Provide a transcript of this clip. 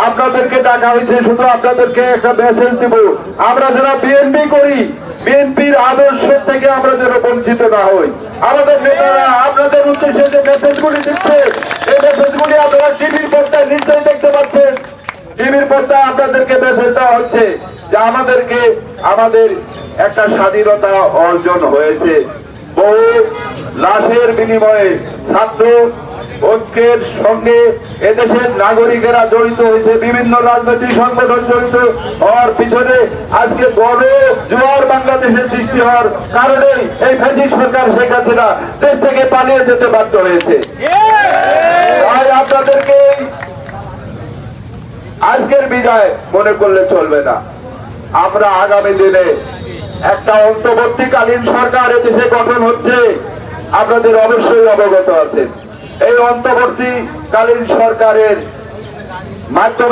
আপনাদেরকে ডাকা হয়েছে শুধু আপনাদেরকে একটা মেসেজ দিব, আমরা যারা বিএনপি করি, বিএনপির আদর্শ থেকে আমরা যেন বঞ্চিত না হই। আমাদের নেতারা আপনাদের উদ্দেশ্যে যে মেসেজগুলি দিচ্ছে, এই মেসেজগুলি আপনারা টিভির পর্দায় নিশ্চয়ই দেখতে পাচ্ছেন। টিভির পর্দায় আপনাদেরকে মেসেজ দেওয়া হচ্ছে যে আমাদেরকে আমাদের একটা স্বাধীনতা অর্জন হয়েছে। বহু লাশের বিনিময়ে ছাত্র ঐক্যের সঙ্গে এদেশের নাগরিকেরা জড়িত হয়েছে, বিভিন্ন রাজনৈতিক সংগঠন জড়িত হওয়ার পিছনে আজকে গণ জোয়ার বাংলাদেশে সৃষ্টি হওয়ার কারণে এই ফ্যাসিস্ট সরকার শেখ হাসিনা দেশ থেকে পালিয়ে যেতে বাধ্য হয়েছে। তাই আপনাদেরকে আজকের বিজয় মনে করলে চলবে না। আমরা আগামী দিনে একটা অন্তর্বর্তীকালীন সরকার এদেশে গঠন হচ্ছে, আপনাদের অবশ্যই অবগত আছেন। এই অন্তর্বর্তীকালীন সরকারের মাধ্যমে